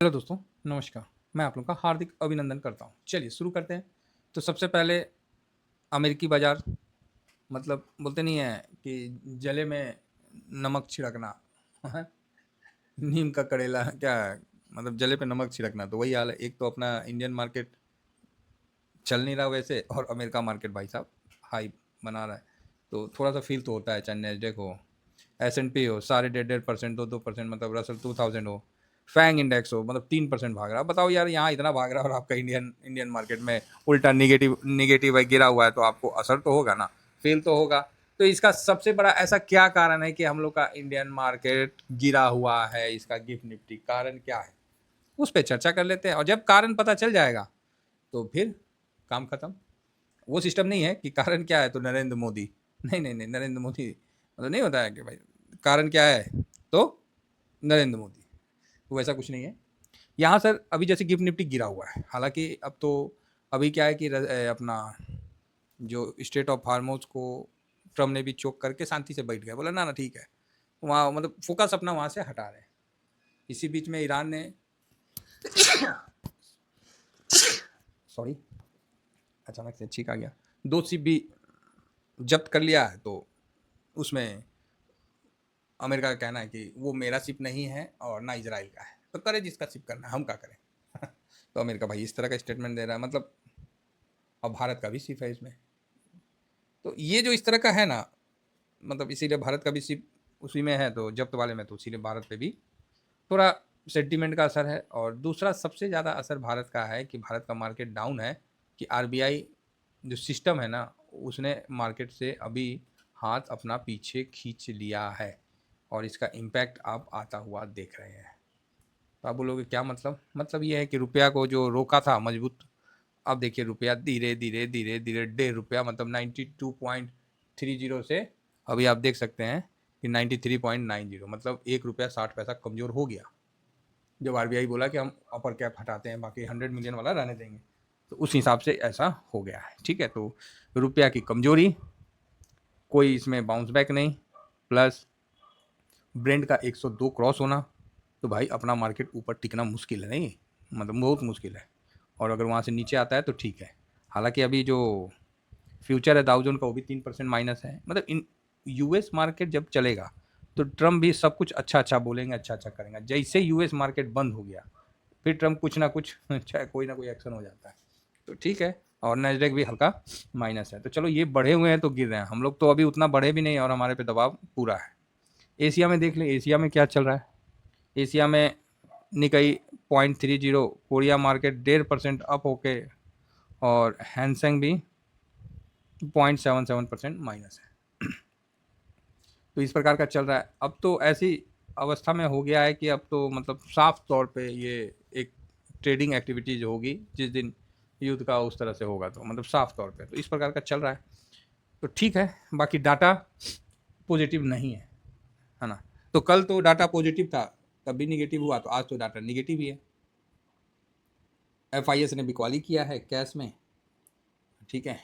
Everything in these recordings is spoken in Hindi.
हेलो दोस्तों, नमस्कार। मैं आप लोगों का हार्दिक अभिनंदन करता हूँ। चलिए शुरू करते हैं। तो सबसे पहले अमेरिकी बाज़ार, मतलब बोलते नहीं है कि जले में नमक छिड़कना, हैं? नीम का कड़ेला क्या है? मतलब जले पे नमक छिड़कना, तो वही हाल है। एक तो अपना इंडियन मार्केट चल नहीं रहा वैसे, और अमेरिका मार्केट भाई साहब हाई बना रहा है। तो थोड़ा-सा फ़ील तो होता है, चाहे नैस्डैक हो, एस&पी हो, सारे 1.5% 2-2%, मतलब रसल 2000 हो, फैंग इंडेक्स हो, मतलब 3% भाग रहा है। बताओ यार, यहाँ इतना भाग रहा है और आपका इंडियन इंडियन मार्केट में उल्टा नेगेटिव नेगेटिव है, गिरा हुआ है, तो आपको असर तो होगा ना, फ़ील तो होगा। तो इसका सबसे बड़ा ऐसा क्या कारण है कि हम लोग का इंडियन मार्केट गिरा हुआ है, इसका गिफ्ट निफ्टी कारण क्या है? उस पे चर्चा कर लेते हैं, और जब कारण पता चल जाएगा, तो फिर काम खत्म। वो सिस्टम नहीं है कि कारण क्या है तो नरेंद्र मोदी, नहीं नहीं नहीं, नरेंद्र मोदी मतलब नहीं होता है कि भाई कारण क्या है तो नरेंद्र मोदी, तो वैसा कुछ नहीं है यहाँ सर। अभी जैसे गिफ्ट निफ्टी गिरा हुआ है, हालांकि अब तो अभी क्या है कि अपना जो स्टेट ऑफ हार्मोज को ट्रम्प ने भी चोक करके शांति से बैठ गया, बोला ना ना ठीक है, वहाँ मतलब फोकस अपना वहाँ से हटा रहे हैं। इसी बीच में ईरान ने सॉरी, अचानक से छींक आ गया, 2 शिप भी जब्त कर लिया है। तो उसमें अमेरिका का कहना है कि वो मेरा शिप नहीं है और ना इजराइल का है, तो करे जिसका शिप करना है, हम क्या करें। तो अमेरिका भाई इस तरह का स्टेटमेंट दे रहा है, मतलब अब भारत का भी शिप है इसमें। तो ये जो इस तरह का है ना, मतलब इसीलिए भारत का भी शिप उसी में है, तो जब्त वाले में, तो इसीलिए भारत पे भी थोड़ा सेंटीमेंट का असर है। और दूसरा सबसे ज़्यादा असर भारत का है कि भारत का मार्केट डाउन है, कि आरबीआई जो सिस्टम है ना, उसने मार्केट से अभी हाथ अपना पीछे खींच लिया है, और इसका इम्पैक्ट आप आता हुआ देख रहे हैं। तो आप बोलोगे क्या मतलब ये है कि रुपया को जो रोका था मजबूत, अब देखिए रुपया धीरे धीरे धीरे धीरे ₹1.5, मतलब 92.30 से अभी आप देख सकते हैं कि 93.90, मतलब ₹1.60 कमज़ोर हो गया। जब आरबीआई बोला कि हम अपर कैप हटाते हैं, बाकी 100 मिलियन वाला रहने देंगे, तो उस हिसाब से ऐसा हो गया है। ठीक है, तो रुपया की कमजोरी, कोई इसमें बाउंस बैक नहीं, प्लस ब्रेंड का 102 क्रॉस होना, तो भाई अपना मार्केट ऊपर टिकना मुश्किल है, नहीं मतलब बहुत मुश्किल है। और अगर वहाँ से नीचे आता है तो ठीक है। हालांकि अभी जो फ्यूचर है डाउजोन का, वो भी 3% माइनस है। मतलब इन यूएस मार्केट जब चलेगा तो ट्रम्प भी सब कुछ अच्छा अच्छा बोलेंगे, अच्छा अच्छा करेंगे। जैसे यूएस मार्केट बंद हो गया, फिर ट्रम्प कुछ ना कुछ चाहे कोई ना कोई एक्शन हो जाता है, तो ठीक है। और नैस्डैक भी हल्का माइनस है। तो चलो ये बढ़े हुए हैं तो गिर रहे हैं, हम लोग तो अभी उतना बढ़े भी नहीं और हमारे पे दबाव पूरा है। एशिया में देख लें, एशिया में क्या चल रहा है। एशिया में निकाई 0.30, कोरिया मार्केट 1.5% अप होके, और हैंसेंग भी 0.77% माइनस है। तो इस प्रकार का चल रहा है। अब तो ऐसी अवस्था में हो गया है कि अब तो मतलब साफ तौर पे ये एक ट्रेडिंग एक्टिविटीज होगी जिस दिन युद्ध का उस तरह से होगा, तो मतलब साफ तौर पे तो इस प्रकार का चल रहा है। तो ठीक है, बाकी डाटा पॉजिटिव नहीं है ना। तो कल तो डाटा पॉजिटिव था, तब भी निगेटिव हुआ, तो आज तो डाटा निगेटिव ही है। एफ ने बिकवाली किया है कैश में, ठीक है,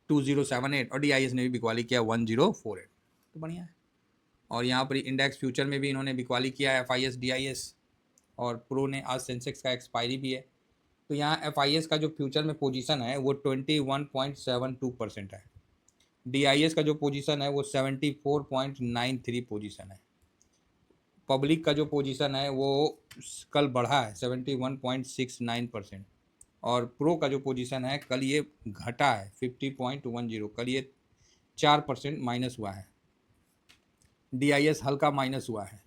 2078, और डी ने भी बिकवाली किया 1048, तो बढ़िया है। और यहाँ पर इंडेक्स फ्यूचर में भी इन्होंने बिकवाली किया है, FIS, DIS, और प्रो ने आज सेंसेक्स का एक्सपायरी भी है। तो यहाँ FIS का जो फ्यूचर में पोजीशन है वो 21.72% है। DIS का जो पोजीशन है वो 74.93 पोजीशन है। पब्लिक का जो पोजीशन है वो कल बढ़ा है 71.69%, और प्रो का जो पोजीशन है कल ये घटा है 50.10, कल ये 4% माइनस हुआ है। DIS हल्का माइनस हुआ है।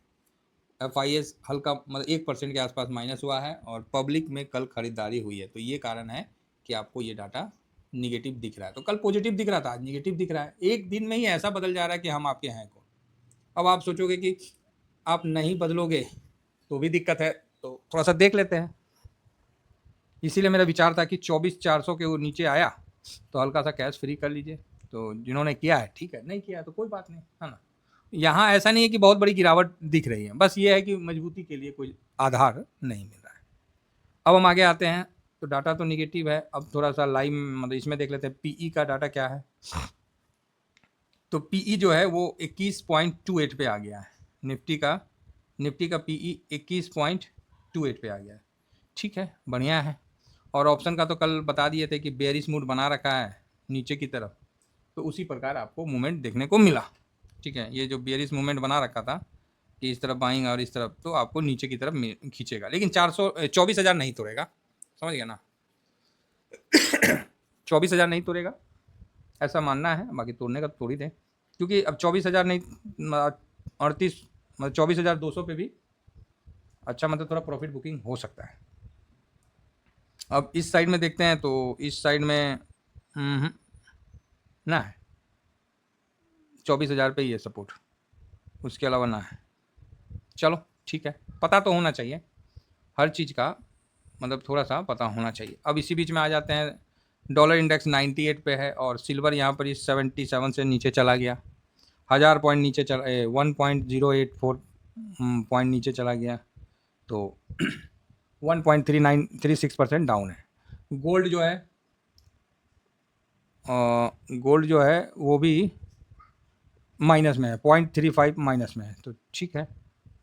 FIS हल्का मतलब 1% के आसपास माइनस हुआ है, और पब्लिक में कल खरीदारी हुई है। तो ये कारण है कि आपको ये डाटा निगेटिव दिख रहा है। तो कल पॉजिटिव दिख रहा था, आज निगेटिव दिख रहा है। एक दिन में ही ऐसा बदल जा रहा है कि हम आपके हैं कौन। अब आप सोचोगे कि आप नहीं बदलोगे तो भी दिक्कत है, तो थोड़ा सा देख लेते हैं। इसीलिए मेरा विचार था कि 24,400 के वो नीचे आया तो हल्का सा कैश फ्री कर लीजिए। तो जिन्होंने किया है ठीक है, नहीं किया तो कोई बात नहीं, है ना। यहाँ ऐसा नहीं है कि बहुत बड़ी गिरावट दिख रही है, बस ये है कि मजबूती के लिए कोई आधार नहीं मिल रहा है। अब हम आगे आते हैं। तो डाटा तो निगेटिव है। अब थोड़ा सा लाइव मतलब इसमें देख लेते हैं पीई का डाटा क्या है। तो पीई जो है वो 21.28 पे आ गया है। निफ्टी का पीई 21.28 पे आ गया है। ठीक है, बढ़िया है। और ऑप्शन का तो कल बता दिए थे कि बेयरिश मूड बना रखा है नीचे की तरफ, तो उसी प्रकार आपको मूवमेंट देखने को मिला। ठीक है, ये जो बेयरिश मूवमेंट बना रखा था कि इस तरफ बाइंग और इस तरफ, तो आपको नीचे की तरफ खींचेगा, लेकिन 24,000 नहीं तोड़ेगा, समझ गया ना। 24,000 नहीं तोड़ेगा, ऐसा मानना है, बाकी तोड़ने का तोड़ ही दें, क्योंकि अब 24,000 नहीं, 38 मतलब 24,200 पे भी अच्छा मतलब थोड़ा प्रॉफिट बुकिंग हो सकता है। अब इस साइड में देखते हैं, तो इस साइड में ना है, 24,000 पे ही है सपोर्ट, उसके अलावा ना है। चलो ठीक है, पता तो होना चाहिए हर चीज़ का, मतलब थोड़ा सा पता होना चाहिए। अब इसी बीच में आ जाते हैं, डॉलर इंडेक्स 98 पे है और सिल्वर यहाँ पर इस 77 से नीचे चला गया, 1000 पॉइंट नीचे 1.084 पॉइंट नीचे चला गया, तो 1.3936% डाउन है। गोल्ड जो है वो भी माइनस में है, 0.35 माइनस में है, तो ठीक है,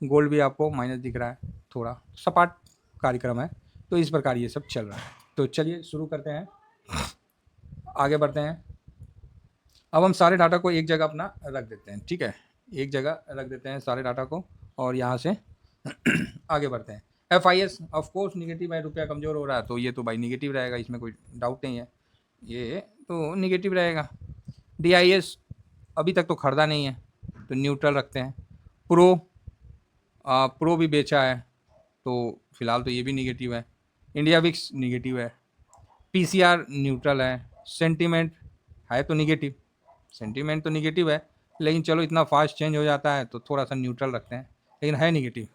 गोल्ड भी आपको माइनस दिख रहा है, थोड़ा सपाट कार्यक्रम है। तो इस प्रकार ये सब चल रहा है। तो चलिए शुरू करते हैं, आगे बढ़ते हैं। अब हम सारे डाटा को एक जगह अपना रख देते हैं, ठीक है, एक जगह रख देते हैं सारे डाटा को, और यहाँ से आगे बढ़ते हैं। FIS ऑफ कोर्स निगेटिव है, रुपया कमज़ोर हो रहा है, तो ये तो भाई निगेटिव रहेगा, इसमें कोई डाउट नहीं है, ये तो निगेटिव रहेगा। DIS अभी तक तो खरीदा नहीं है, तो न्यूट्रल रखते हैं। प्रो भी बेचा है, तो फिलहाल तो ये भी निगेटिव है। इंडिया विक्स निगेटिव है। PCR न्यूट्रल है। सेंटीमेंट है तो निगेटिव, सेंटीमेंट तो निगेटिव है, लेकिन चलो इतना फास्ट चेंज हो जाता है तो थोड़ा सा न्यूट्रल रखते हैं, लेकिन है निगेटिव।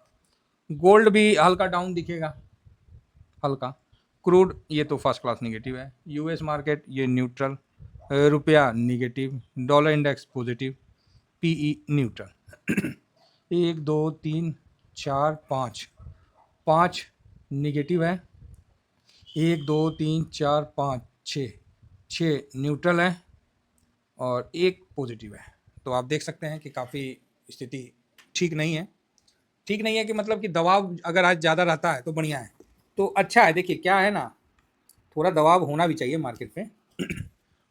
गोल्ड भी हल्का डाउन दिखेगा, हल्का। क्रूड ये तो फर्स्ट क्लास निगेटिव है। US मार्केट ये न्यूट्रल, रुपया negative, dollar index positive, PE neutral. 1 2 3 4 5 5 negative है, 1 2 3 4 5 6 न्यूट्रल है और 1 पॉजिटिव है। तो आप देख सकते हैं कि काफ़ी स्थिति ठीक नहीं है। ठीक नहीं है कि मतलब कि दबाव अगर आज ज़्यादा रहता है तो बढ़िया है, तो अच्छा है। देखिए क्या है ना, थोड़ा दबाव होना भी चाहिए मार्केट पे।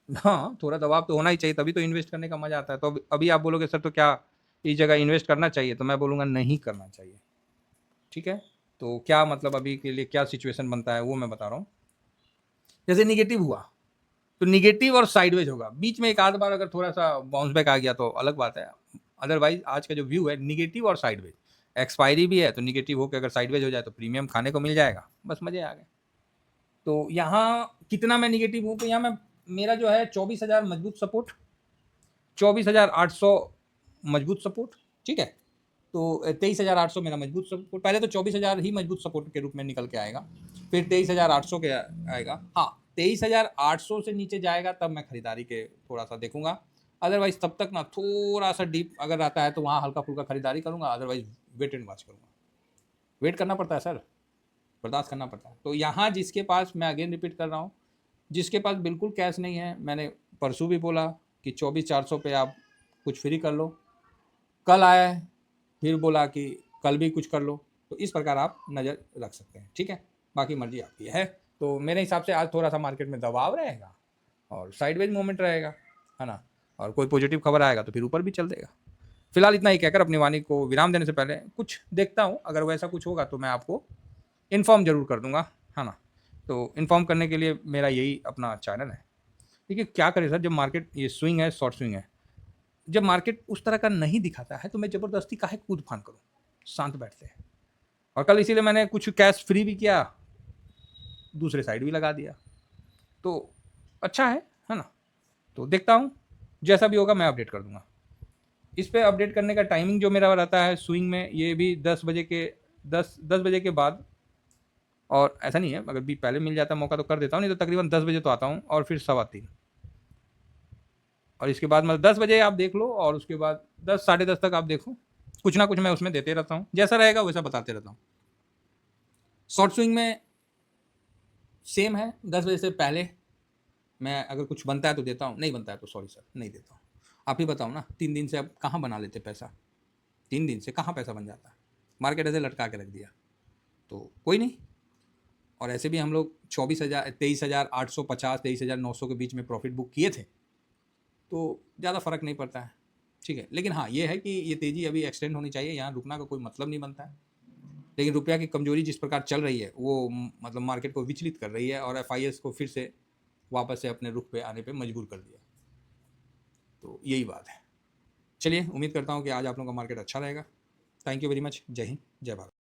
हाँ, थोड़ा दबाव तो होना ही चाहिए, तभी तो इन्वेस्ट करने का मज़ा आता है। तो अभी आप बोलोगे सर तो क्या इस जगह इन्वेस्ट करना चाहिए, तो मैं बोलूँगा नहीं करना चाहिए, ठीक है। तो क्या मतलब अभी के लिए क्या सिचुएशन बनता है वो मैं बता रहा हूँ। जैसे निगेटिव हुआ तो निगेटिव और साइडवेज होगा, बीच में एक आध बार अगर थोड़ा सा बाउंस बैक आ गया तो अलग बात है। अदरवाइज आज का जो व्यू है निगेटिव और साइडवेज, एक्सपायरी भी है तो निगेटिव होकर अगर साइडवेज हो जाए तो प्रीमियम खाने को मिल जाएगा, बस मजे आ गए। तो यहाँ कितना मैं निगेटिव हूँ, तो यहाँ मैं, मेरा जो है 24,000 मजबूत सपोर्ट, 24,800 मजबूत सपोर्ट, ठीक है। तो 23,800 मेरा मजबूत सपोर्ट, पहले तो 24,000 ही मजबूत सपोर्ट के रूप में निकल के आएगा, फिर 23,800 के आएगा। हाँ, 23,800 से नीचे जाएगा तब मैं खरीदारी के थोड़ा सा देखूंगा, अदरवाइज तब तक ना थोड़ा सा डीप अगर रहता है तो वहाँ हल्का फुल्का खरीदारी करूंगा, अदरवाइज वेट एंड वॉच करूंगा। वेट करना पड़ता है सर, बर्दाश्त करना पड़ता है। तो यहाँ जिसके पास, मैं अगेन रिपीट कर रहा हूँ, जिसके पास बिल्कुल कैश नहीं है, मैंने परसों भी बोला कि 24,400 पे आप कुछ फ्री कर लो, कल आया फिर बोला कि कल भी कुछ कर लो, तो इस प्रकार आप नज़र रख सकते हैं, ठीक है। बाकी मर्जी आपकी है। तो मेरे हिसाब से आज थोड़ा सा मार्केट में दबाव रहेगा और साइडवेज मूवमेंट रहेगा, है ना, और कोई पॉजिटिव खबर आएगा तो फिर ऊपर भी चल देगा। फिलहाल इतना ही कहकर अपनी वाणी को विराम देने से पहले कुछ देखता हूँ, अगर वैसा कुछ होगा तो मैं आपको इन्फॉर्म जरूर कर दूंगा, है ना। तो इन्फॉर्म करने के लिए मेरा यही अपना चैनल है। देखिए क्या करें सर, जब मार्केट ये स्विंग है, शॉर्ट स्विंग है, जब मार्केट उस तरह का नहीं दिखाता है तो मैं ज़बरदस्ती काहे कूद फान करूँ, शांत बैठते हैं। और कल इसीलिए मैंने कुछ कैश फ्री भी किया, दूसरे साइड भी लगा दिया, तो अच्छा है ना। तो देखता हूँ, जैसा भी होगा मैं अपडेट कर दूंगा। इस पर अपडेट करने का टाइमिंग जो मेरा रहता है स्विंग में, ये भी 10 बजे के बाद, और ऐसा नहीं है, अगर भी पहले मिल जाता मौका तो कर देता हूँ, नहीं तो तकरीबन 10 बजे तो आता हूँ, और फिर 3:15, और इसके बाद मतलब 10 बजे आप देख लो, और उसके बाद 10 साढ़े 10 तक आप देखो, कुछ ना कुछ मैं उसमें देते रहता हूँ, जैसा रहेगा वैसा बताते रहता हूँ। शॉर्ट स्विंग में सेम है, 10 बजे से पहले मैं अगर कुछ बनता है तो देता हूँ, नहीं बनता है तो सॉरी सर नहीं देता हूँ। आप ही बताओ ना, 3 दिन से आप कहाँ बना लेते पैसा, 3 दिन से कहाँ पैसा बन जाता है, मार्केट ऐसे लटका के रख दिया। तो कोई नहीं, और ऐसे भी हम लोग 23,850 23,900 के बीच में प्रॉफिट बुक किए थे, तो ज़्यादा फ़र्क नहीं पड़ता है, ठीक है। लेकिन हाँ, ये है कि ये तेज़ी अभी एक्सटेंड होनी चाहिए, यहाँ रुकना का कोई मतलब नहीं बनता है। लेकिन रुपया की कमज़ोरी जिस प्रकार चल रही है, वो मतलब मार्केट को विचलित कर रही है और एफआईएस को फिर से वापस से अपने रुख पे आने पे मजबूर कर दिया। तो यही बात है। चलिए, उम्मीद करता हूँ कि आज आप लोगों का मार्केट अच्छा रहेगा। Thank you very much. जय हिंद, जय भारत।